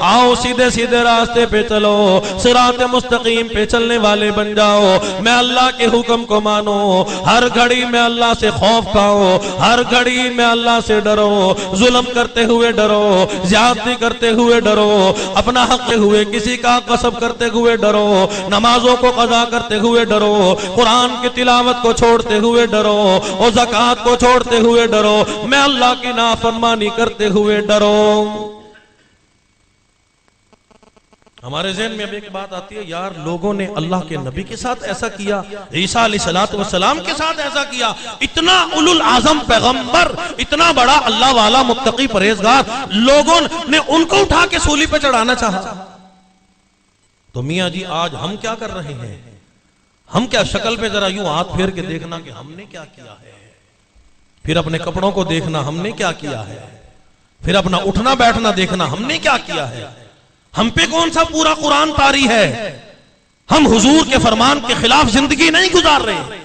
آؤ سیدھے سیدھے راستے پہ چلو، صراط مستقیم پہ چلنے والے بن جاؤ۔ میں اللہ کے حکم کو مانو، ہر گھڑی میں اللہ سے خوف کھاؤ، ہر گھڑی میں اللہ سے ڈرو، ظلم کرتے ہوئے ڈرو، زیادتی کرتے ہوئے ڈرو، اپنا حق ہوئے کسی کا غصب کرتے ہوئے ڈرو، نمازوں کو قضا کرتے ہوئے ڈرو، قرآن کی تلاوت کو چھوڑتے ہوئے ڈرو، اور زکوٰۃ کو چھوڑتے ہوئے ڈرو، میں اللہ کی نافرمانی کرتے ہوئے ڈرو۔ ہمارے ذہن میں اب ایک بات آتی ہے، یار لوگوں نے اللہ کے نبی کے ساتھ ایسا کیا، عیسیٰ علیہ السلام کے ساتھ ایسا کیا، اتنا اولو العظم پیغمبر، اتنا بڑا اللہ والا متقی پرہیزگار، لوگوں نے ان کو اٹھا کے سولی پہ چڑھانا چاہا۔ تو میاں جی آج ہم کیا کر رہے ہیں؟ ہم کیا شکل پہ ذرا یوں ہاتھ پھیر کے دیکھنا کہ ہم نے کیا کیا ہے، پھر اپنے کپڑوں کو دیکھنا ہم نے کیا کیا ہے، پھر اپنا اٹھنا بیٹھنا دیکھنا ہم نے کیا کیا ہے۔ ہم پہ کون سا پورا قرآن طاری ہے؟ ہم حضور کے فرمان کے خلاف زندگی نہیں گزار رہے،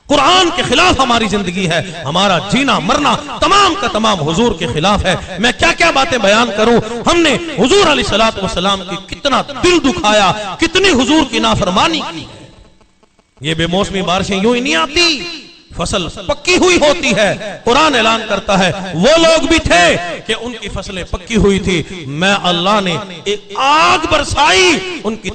قرآن کے خلاف ہماری زندگی ہے، ہمارا جینا مرنا تمام کا تمام حضور کے خلاف ہے۔ میں کیا کیا باتیں بیان کروں، ہم نے حضور علیہ السلام کی کتنا دل دکھایا، کتنی حضور کی نافرمانی کی۔ یہ بے موسمی بارشیں یوں ہی نہیں آتی، فصل پکی ہوئی ہوتی ہے۔ قرآن اعلان کرتا ہے وہ لوگ بھی تھے کہ ان کی فصلیں پکی ہوئی تھی، میں اللہ نے ایک آگ برسائی، ان کی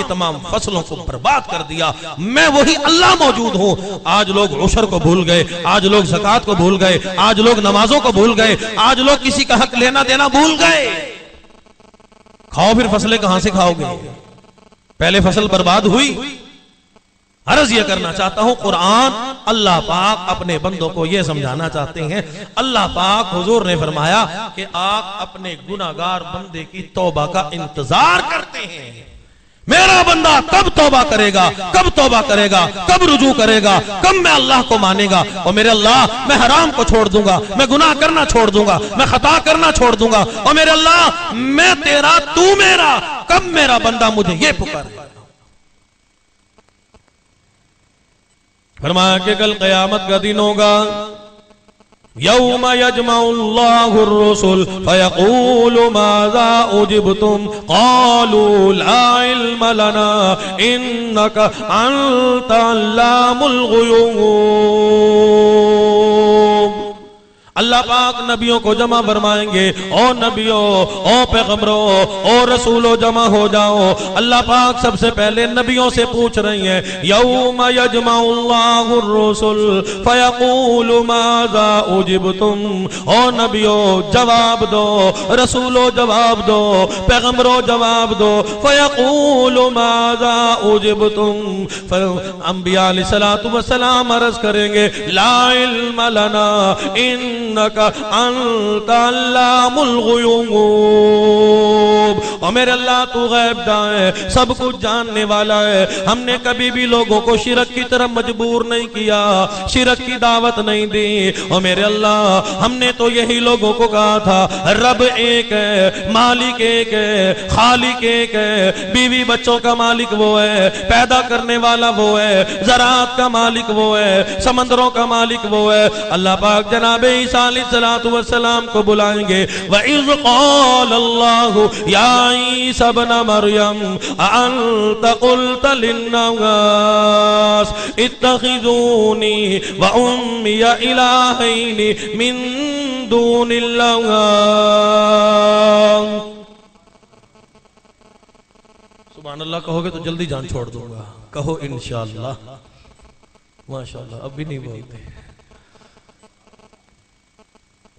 تمام فصلوں کو برباد کر دیا۔ میں وہی اللہ موجود ہوں۔ آج لوگ عشر کو بھول گئے، آج لوگ زکوٰۃ کو بھول گئے، آج لوگ نمازوں کو بھول گئے، آج لوگ کسی کا حق لینا دینا بھول گئے۔ کھاؤ پھر فصلیں کہاں سے کھاؤ گے؟ پہلے فصل برباد ہوئی۔ عرض یہ کرنا چاہتا ہوں، قرآن اللہ پاک اپنے بندوں کو یہ سمجھانا چاہتے ہیں۔ اللہ پاک حضور نے فرمایا کہ آپ اپنے گناہگار بندے کی توبہ کا انتظار کرتے ہیں۔ میرا بندہ کب توبہ کرے گا، کب توبہ کرے گا، کب رجوع کرے گا، کب میں اللہ کو مانے گا، اور میرے اللہ میں حرام کو چھوڑ دوں گا، میں گناہ کرنا چھوڑ دوں گا، میں خطا کرنا چھوڑ دوں گا، اور میرے اللہ میں تیرا تو میرا، کب میرا بندہ مجھے یہ پکارے۔ فرمایا کہ کل قیامت کا دن ہوگا، یوم یجمع اللہ الرسل فیقول ماذا اجبتم قالوا لا علم لنا انک انت علام الغیوب۔ اللہ پاک نبیوں کو جمع فرمائیں گے، او نبیوں، او پیغمبروں، او رسولوں جمع ہو جاؤ۔ اللہ پاک سب سے پہلے نبیوں سے پوچھ رہی ہیں، یوم یجمع اللہ الرسل فیقول ماذا اجبتم، او نبیوں جواب دو، رسولوں جواب دو، پیغمبروں جواب دو، فیقول ماذا اجبتم، انبیاء علیہ السلام عرض کریں گے لا علم لنا انک انت علام الغیوب، اور میرے اللہ تو غیب داں ہے، سب کچھ جاننے والا ہے۔ ہم نے کبھی بھی لوگوں کو شرک کی طرف مجبور نہیں کیا، شرک کی دعوت نہیں دی، اور میرے اللہ ہم نے تو یہی لوگوں کو کہا تھا رب ایک ہے، مالک ایک ہے، خالق ایک ہے، بیوی بچوں کا مالک وہ ہے، پیدا کرنے والا وہ ہے، زراعت کا مالک وہ ہے، سمندروں کا مالک وہ ہے۔ اللہ پاک جناب عیسیٰ علیہ السلام کو بلائیں گے، وَإِذْ قَالَ اللَّهُ يَا عِيسَى ابْنَ مَرْيَمَ أَأَنْتَ قُلْتَ لِلنَّاسِ اتَّخِذُونِي وَأُمِّيَ إِلَٰهَيْنِ مِن دُونِ اللَّهِ۔ سبحان اللہ کہو گے تو جلدی جان چھوڑ دوں گا، کہو انشاءاللہ۔ ماشاءاللہ اب بھی نہیں بولتے۔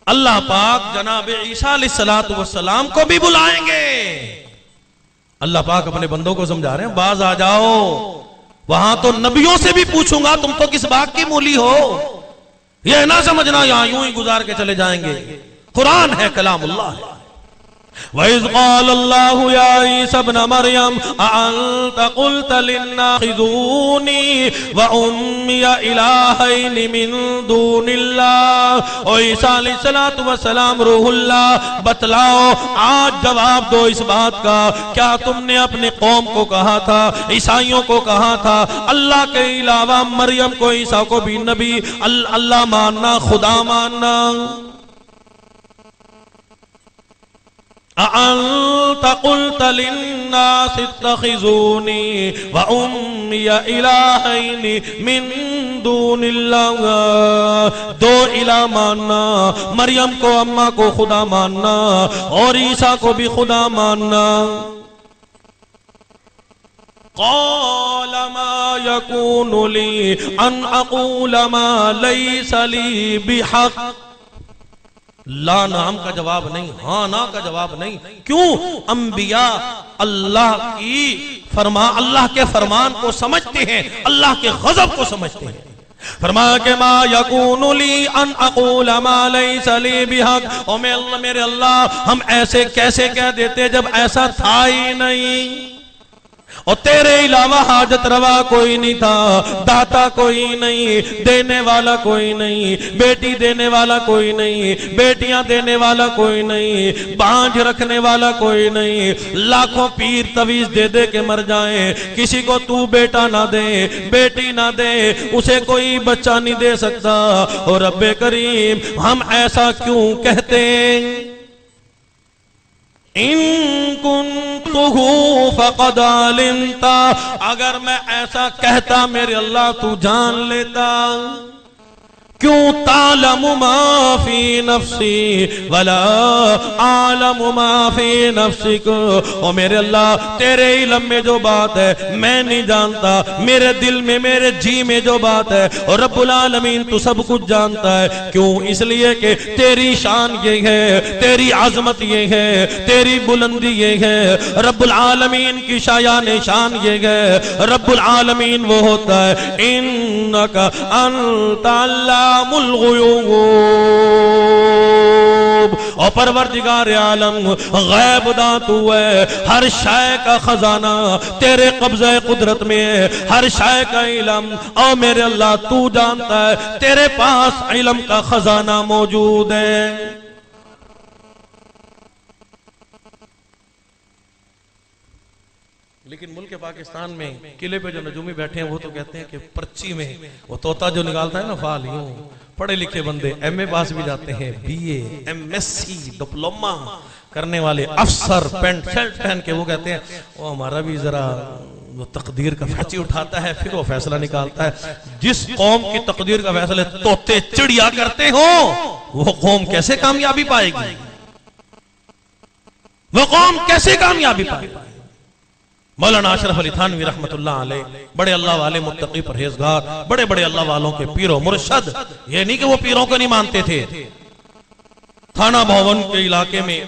اللہ پاک جناب عیسیٰ علیہ السلام کو بھی بلائیں گے۔ اللہ پاک اپنے بندوں کو سمجھا رہے ہیں باز آ جاؤ، وہاں تو نبیوں سے بھی پوچھوں گا، تم تو کس باغ کی مولی ہو، یہ نہ سمجھنا یہاں یوں ہی گزار کے چلے جائیں گے۔ قرآن ہے، کلام اللہ ہے۔ وَإِذْ قَالَ اللَّهُ يَا عِيسَى ابْنَ مَرْيَمَ أَأَنْتَ قُلْتَ لِلنَّاسِ اتَّخِذُونِي وَأُمِّيَ إِلَٰهَيْنِ مِن دُونِ اللَّهِ۔ اور عیسیٰ علیہ السلام روح اللہ، بتلاؤ آج جواب دو اس بات کا، کیا تم نے اپنے قوم کو کہا تھا، عیسائیوں کو کہا تھا اللہ کے علاوہ مریم کو، عیسیٰ کو بھی نبی اللہ ماننا، خدا ماننا؟ أَأَنْتَ قُلْتَ لِلنَّاسِ اتَّخِذُونِي وَأُمِّيَ إِلَٰهَيْنِ مِن دُونِ اللَّهِ۔ دو الہ ماننا، مریم کو اماں کو خدا ماننا، اور عیسیٰ کو بھی خدا ماننا۔ قَالَ مَا يَكُونُ لِي أَنْ أَقُولَ مَا لَيْسَ لِي بِحَقٍّ۔ لا نام کا جواب نہیں، ہاں نا کا جواب نہیں۔ کیوں؟ انبیاء اللہ کے فرمان کو سمجھتے ہیں، اللہ کے غضب کو سمجھتے ہیں۔ فرمایا کہ ما یکون لی ان اقول ما لیس لی بحق، او میرے اللہ ہم ایسے کیسے کہہ دیتے جب ایسا تھا ہی نہیں۔ اور تیرے علاوہ حاجت روا کوئی نہیں تھا، داتا کوئی نہیں، دینے والا کوئی نہیں، بیٹی دینے والا کوئی نہیں، بیٹیاں دینے والا کوئی نہیں، بانجھ رکھنے والا کوئی نہیں۔ لاکھوں پیر تویز دے دے کے مر جائیں، کسی کو تو بیٹا نہ دے، بیٹی نہ دے، اسے کوئی بچہ نہیں دے سکتا۔ اور رب کریم ہم ایسا کیوں کہتے ہیں؟ ان کنتہ فقد علمت، اگر میں ایسا کہتا میرے اللہ تو جان لیتا۔ کیوں؟ تعلم ما فی نفسی ولا اعلم ما فی نفسک، اور میرے اللہ تیرے علم میں جو بات ہے میں نہیں جانتا، میرے دل میں میرے جی میں جو بات ہے، اور رب العالمین تو سب کچھ جانتا ہے۔ کیوں؟ اس لیے کہ تیری شان یہ ہے، تیری عظمت یہ ہے، تیری بلندی یہ ہے، رب العالمین کی شایان شان یہ ہے۔ رب العالمین وہ ہوتا ہے انک انت علام الغیوب، اور پروردگار عالم غیب داں تو ہے، ہر شے کا خزانہ تیرے قبضہ قدرت میں ہے، ہر شے کا علم اور میرے اللہ تو جانتا ہے، تیرے پاس علم کا خزانہ موجود ہے۔ لیکن ملک پاکستان میں قلعے پہ جو نجومی بیٹھے ہیں وہ تو کہتے ہیں کہ پرچی میں وہ طوطا جو نکالتا ہے نا فال، یوں پڑھے لکھے بندے ایم اے پاس بھی جاتے ہیں، B A, M S C, diploma کرنے والے افسر پینٹ شرٹ پہن کے وہ کہتے ہیں وہ ہمارا بھی ذرا وہ تقدیر کا فیصلہ اٹھاتا ہے، پھر وہ فیصلہ نکالتا ہے۔ جس قوم کی تقدیر کا فیصلہ طوطے چڑیا کرتے ہوں وہ قوم کیسے کامیابی پائے گی؟ وہ قوم کیسے کامیابی پائے گی؟ مولانا اشرف علی تھانوی رحمت اللہ علیہ بڑے اللہ والے متقی پرہیزگار، بڑے بڑے اللہ والوں کے پیر و مرشد، یہ نہیں کہ وہ پیروں کو نہیں مانتے تھے۔ تھانہ بھون کے علاقے میں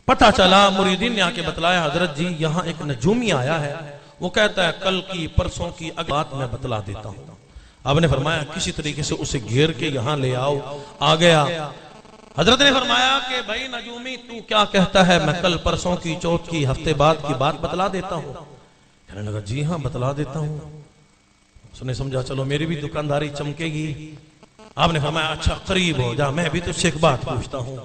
پتہ چلا، مریدین نے آ کے بتلایا حضرت جی یہاں ایک نجومی آیا ہے، وہ کہتا ہے کل کی پرسوں کی بات میں بتلا دیتا ہوں۔ آپ نے فرمایا کسی طریقے سے اسے گھیر کے یہاں لے آؤ۔ آ گیا، حضرت نے فرمایا کہ بھائی نجومی تو کیا کہتا ہے؟ میں کل پرسوں کی، چوتھ کی، ہفتے بعد کی بات بتلا دیتا ہوں۔ کہنے لگا جی ہاں بتلا دیتا ہوں۔ اس نے سمجھا چلو میری بھی دکانداری چمکے گی۔ آپ نے فرمایا اچھا قریب ہو جا، میں بھی تجھ سے ایک بات پوچھتا ہوں۔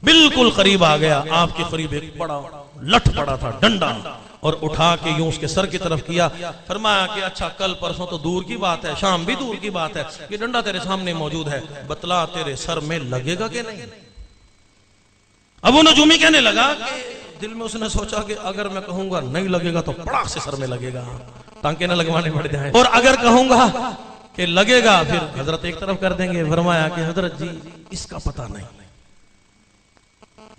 بالکل قریب آ گیا، آپ کے قریب ایک بڑا لٹھ پڑا تھا، ڈنڈا، اور اٹھا کے یوں اس کے سر کی طرف کیا۔ فرمایا کہ اچھا کل پرسوں تو دور کی بات ہے، شام بھی دور کی بات ہے، یہ ڈنڈا تیرے سامنے موجود ہے، بتلا تیرے سر میں لگے گا کہ نہیں؟ اب وہ نجومی کہنے لگا کہ دل میں اس نے سوچا کہ اگر میں کہوں گا نہیں لگے گا تو پڑاک سے سر میں لگے گا، ٹانکے نہ لگوانے پڑ جائیں، اور اگر کہوں گا کہ لگے گا پھر حضرت ایک طرف کر دیں گے۔ فرمایا کہ حضرت جی اس کا پتہ نہیں۔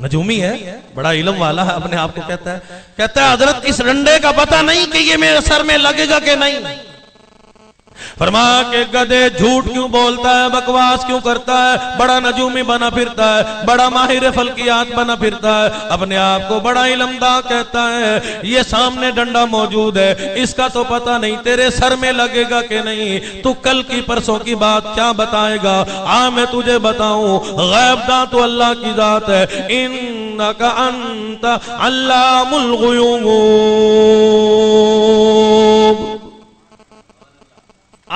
نجومی ہے، بڑا علم والا ہے، اپنے آپ کو کہتا ہے حضرت اس ڈنڈے کا پتہ نہیں کہ یہ میرے سر میں لگے گا کہ نہیں۔ فرمایا کہ گدھے جھوٹ کیوں بولتا ہے، بکواس کیوں کرتا ہے، بڑا نجومی بنا پھرتا ہے، بڑا ماہر فلکیات بنا پھرتا ہے، اپنے آپ کو بڑا علمدار کہتا ہے، یہ سامنے ڈنڈا موجود ہے، اس کا تو پتہ نہیں تیرے سر میں لگے گا کہ نہیں، تو کل کی پرسوں کی بات کیا بتائے گا؟ میں تجھے بتاؤں، غیب داں تو اللہ کی ذات ہے، انک انت علام الغیوب۔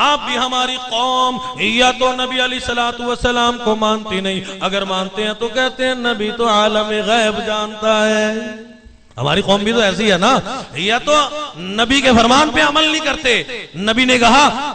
آپ بھی ہماری قوم یا تو نبی علیہ السلام کو مانتی نہیں، اگر مانتے ہیں تو کہتے ہیں نبی تو عالم غیب جانتا ہے۔ ہماری قوم بھی تو ایسی ہے نا، یا تو نبی کے فرمان پہ عمل نہیں کرتے۔ نبی نے کہا،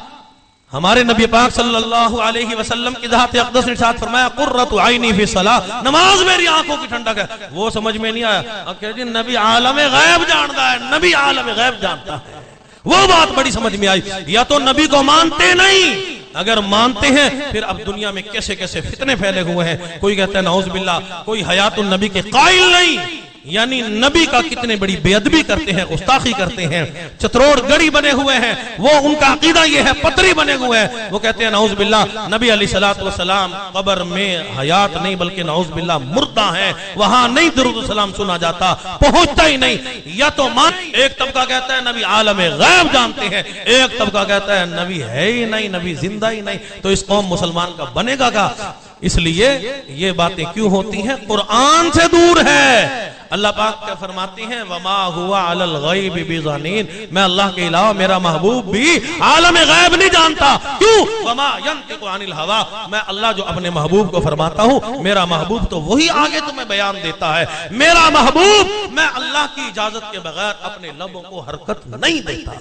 ہمارے نبی پاک صلی اللہ علیہ وسلم کی ذات اقدس نے ارشاد فرمایا قرۃ عینی فی الصلاۃ، نماز میری آنکھوں کی ٹھنڈک ہے۔ وہ سمجھ میں نہیں آیا، اب کہتے ہیں نبی عالم غیب جانتا ہے، نبی عالم غیب جانتا ہے، وہ بات بڑی سمجھ میں آئی۔ یا تو نبی کو مانتے نہیں، اگر مانتے ہیں پھر اب دنیا میں کیسے کیسے فتنے پھیلے ہوئے ہیں، کوئی کہتا ہے نعوذ باللہ کوئی حیات النبی کے قائل نہیں، یعنی نبی کا کتنے بڑی بے ادبی کرتے ہیں، گستاخی کرتے ہیں، چتروڑ گڑی بنے ہوئے ہیں، وہ ان کا عقیدہ یہ ہے، پتری بنے ہوئے ہیں، وہ کہتے ہیں نعوذ باللہ نبی علیہ السلام قبر میں حیات نہیں بلکہ نعوذ باللہ مردہ ہیں، وہاں نہیں درود السلام سنا جاتا، پہنچتا ہی نہیں۔ یا تو ایک طبقہ کہتا ہے نبی عالم غیب جانتے ہیں، ایک طبقہ کہتا ہے نبی ہے ہی نہیں، نبی زندہ ہی نہیں، تو اس قوم مسلمان کا بنے گا کیا؟ اس لیے یہ باتیں کیوں ہوتی ہیں؟ قرآن سے دور ہے، اللہ پاک کیا فرماتی ہیں وما ہوا علی الغیب بضنین، میں اللہ کے علاوہ میرا محبوب بھی عالم غیب نہیں جانتا. کیوں؟ وما ینطق عن الہوا، میں اللہ جو اپنے محبوب کو فرماتا ہوں میرا محبوب تو وہی آگے تمہیں بیان دیتا ہے. میرا محبوب میں اللہ کی اجازت کے بغیر اپنے لبوں کو حرکت نہیں دیتا.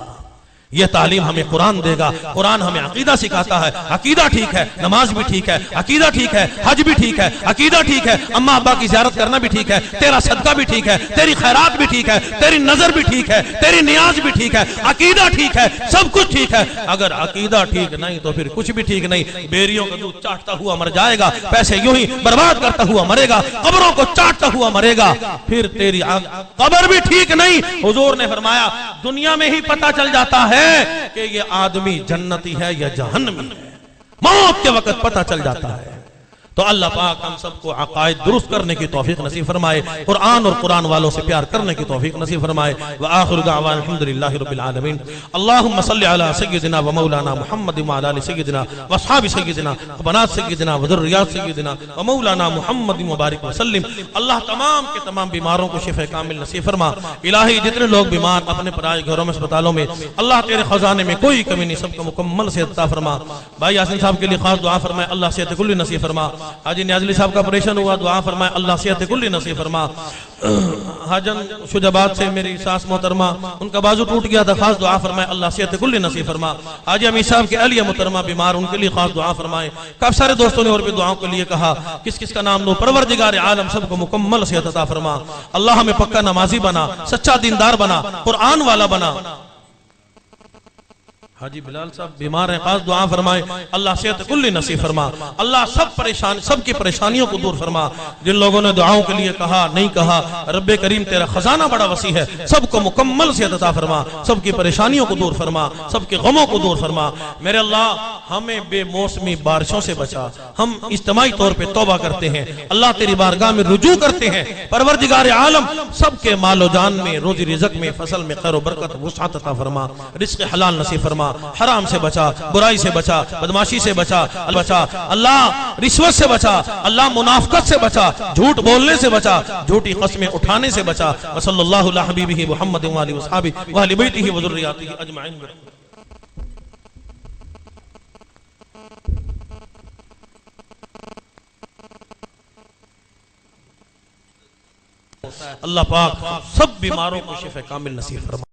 یہ تعلیم ہمیں قرآن دے گا. قرآن ہمیں عقیدہ سکھاتا ہے. عقیدہ ٹھیک ہے، نماز بھی ٹھیک ہے، عقیدہ ٹھیک ہے، حج بھی ٹھیک ہے، عقیدہ ٹھیک ہے، اماں ابا کی زیارت کرنا بھی ٹھیک ہے، تیرا صدقہ بھی ٹھیک ہے، تیری خیرات بھی ٹھیک ہے، تیری نظر بھی ٹھیک ہے، تیری نیاز بھی ٹھیک ہے، عقیدہ ٹھیک ہے، سب کچھ ٹھیک ہے. اگر عقیدہ ٹھیک نہیں تو پھر کچھ بھی ٹھیک نہیں. بیریوں کا دودھ چاٹتا ہوا مر جائے گا، پیسے یوں ہی برباد کرتا ہوا مرے گا، قبروں کو چاٹتا ہوا مرے گا، پھر تیری قبر بھی ٹھیک نہیں. حضور نے فرمایا دنیا میں ہی پتہ چل جاتا ہے کہ یہ آدمی جنتی ہے یا جہنمی ہے، موت کے وقت پتہ چل جاتا ہے. تو اللہ پاک ہم سب کو عقائد درست کرنے کی توفیق نصیب فرمائے، قرآن اور قرآن والوں سے پیار کرنے کی توفیق نصیب فرمائے. وآخر دعوانا الحمدللہ رب العالمین. اللہم صلی علی سیدنا و مولانا محمد وعلی آل سیدنا و اصحاب سیدنا و بنات سیدنا و ذریات سیدنا و مولانا محمد مبارک وسلم. اللہ تمام کے تمام بیماروں کو شفا کامل نصیب فرما. الہی جتنے لوگ بیمار اپنے پرائے گھروں میں اسپتالوں میں، اللہ تیرے خزانے میں کوئی کمی نہیں، سب کو مکمل صحت عطا فرما. بھائی یاسین صاحب کے لیے خاص دعا فرمائے، اللہ صحت کلی نصیب فرما. حاجی نیازلی صاحب کا آپریشن ہوا، دعا فرمائے اللہ صحت کلی نصیب فرما. حاجن شجاباد سے میری ساس محترمہ، ان کا بازو ٹوٹ گیا تھا، خاص دعا فرمائے اللہ صحت کلی نصیب فرما. حاجی امیر صاحب کے اہلیہ محترمہ بیمار، ان کے لیے خاص دعا فرمائے. کافی سارے دوستوں نے اور بھی دعاؤں کے لیے کہا، کس کس کا نام لو. پروردگار عالم سب کو مکمل صحت عطا فرما. اللہ ہمیں پکا نمازی بنا، سچا دیندار بنا، قرآن والا بنا. حاجی بلال صاحب بیمار ہیں، خاص دعا فرمائے اللہ صحت کلی نصیب فرما. اللہ سب کی پریشانیوں کو دور فرما. جن لوگوں نے دعاؤں کے لیے کہا نہیں کہا، رب کریم تیرا خزانہ بڑا وسیع ہے، سب کو مکمل صحت عطا فرما، سب کی پریشانیوں کو دور فرما، سب کے غموں کو دور فرما. میرے اللہ ہمیں بے موسمی بارشوں سے بچا. ہم اجتماعی طور پہ توبہ کرتے ہیں، اللہ تیری بارگاہ میں رجوع کرتے ہیں. پروردگار عالم سب کے مال و جان میں، روزی رزق میں، فصل میں خیر و برکت وسعت عطا فرما. رزق حلال نصیب فرما. حرام سے بچا، برائی سے بچا، بدماشی سے بچا اللہ، رشوت سے بچا اللہ، منافقت سے بچا، جھوٹ بولنے سے بچا، جھوٹی قسمیں اٹھانے سے بچا. وصلی اللہ علی حبیبہ محمد وآلہ وصحابہ وآل بیتہ وذریاتہ اجمعین. اللہ پاک سب بیماروں کو شفا کامل نصیب فرما.